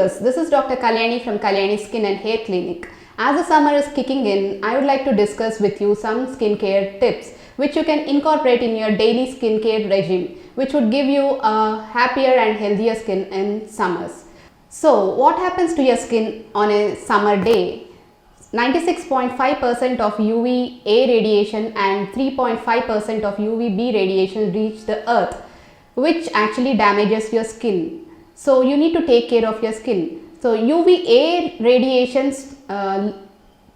viewers, this is Dr. Kalyani from Kalyani Skin and Hair Clinic. As the summer is kicking in, I would like to discuss with you some skincare tips which you can incorporate in your daily skincare regime, which would give you a happier and healthier skin in summers. So what happens to your skin on a summer day? 96.5% of UVA radiation and 3.5% of UVB radiation reach the earth, which actually damages your skin. So you need to take care of your skin. So UVA radiations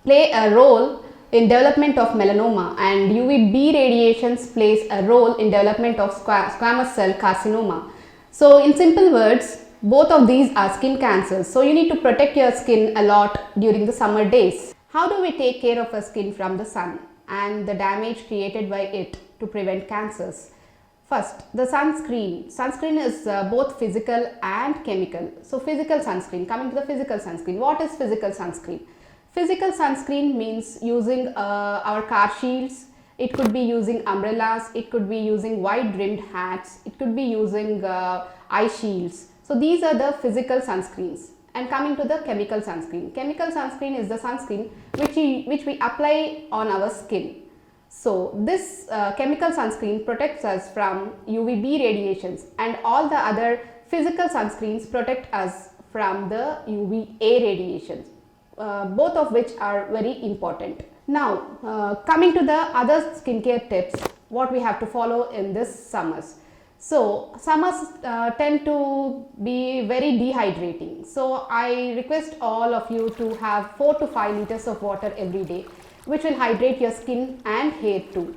play a role in development of melanoma, and UVB radiations plays a role in development of squamous cell carcinoma. So in simple words, both of these are skin cancers. So you need to protect your skin a lot during the summer days. How do we take care of our skin from the sun and the damage created by it to prevent cancers? First, the sunscreen. Sunscreen is both physical and chemical. So physical sunscreen, coming to the physical sunscreen. What is physical sunscreen? Physical sunscreen means using our car shields. It could be using umbrellas, it could be using wide brimmed hats, it could be using eye shields. So these are the physical sunscreens. And coming to the chemical sunscreen. Chemical sunscreen is the sunscreen which we apply on our skin. So this chemical sunscreen protects us from UVB radiations, and all the other physical sunscreens protect us from the UVA radiations, both of which are very important. Now coming to the other skincare tips, what we have to follow in this summers. So summers tend to be very dehydrating. So I request all of you to have 4 to 5 liters of water every day, which will hydrate your skin and hair too.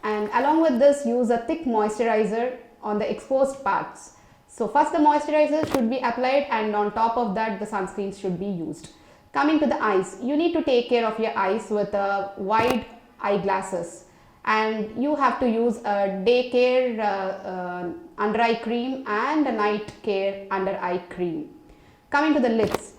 And along with this, use a thick moisturizer on the exposed parts. So first the moisturizer should be applied, and on top of that the sunscreens should be used. Coming to the eyes, you need to take care of your eyes with wide eyeglasses, and you have to use a day care under eye cream and a night care under eye cream. Coming to the lips.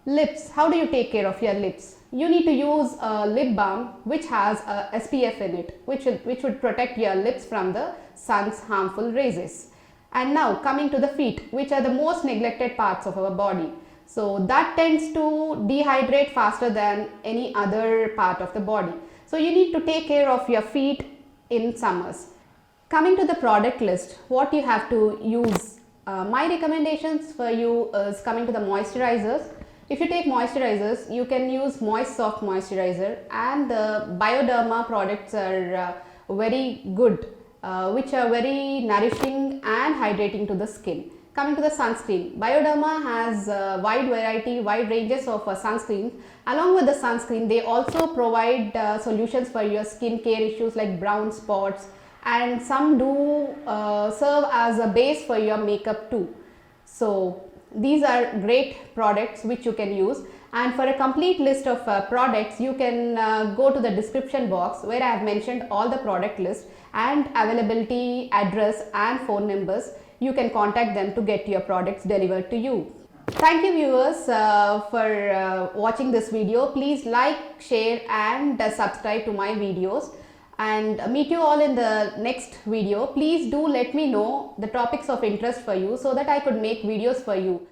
Lips, how do you take care of your lips? You need to use a lip balm which has a SPF in it, which would protect your lips from the sun's harmful rays. And now coming to the feet, which are the most neglected parts of our body. So that tends to dehydrate faster than any other part of the body. So you need to take care of your feet in summers. Coming to the product list, what you have to use. My recommendations for you is coming to the moisturizers. If you take moisturizers, you can use Moist Soft Moisturizer, and the Bioderma products are very good, which are very nourishing and hydrating to the skin. Coming to the sunscreen, Bioderma has wide ranges of sunscreen. Along with the sunscreen, they also provide solutions for your skin care issues like brown spots, and some do serve as a base for your makeup too. So these are great products which you can use, and for a complete list of products you can go to the description box where I have mentioned all the product list and availability, address and phone numbers. You can contact them to get your products delivered to you. Thank you viewers for watching this video. Please like, share and subscribe to my videos, and meet you all in the next video. Please do let me know the topics of interest for you so that I could make videos for you.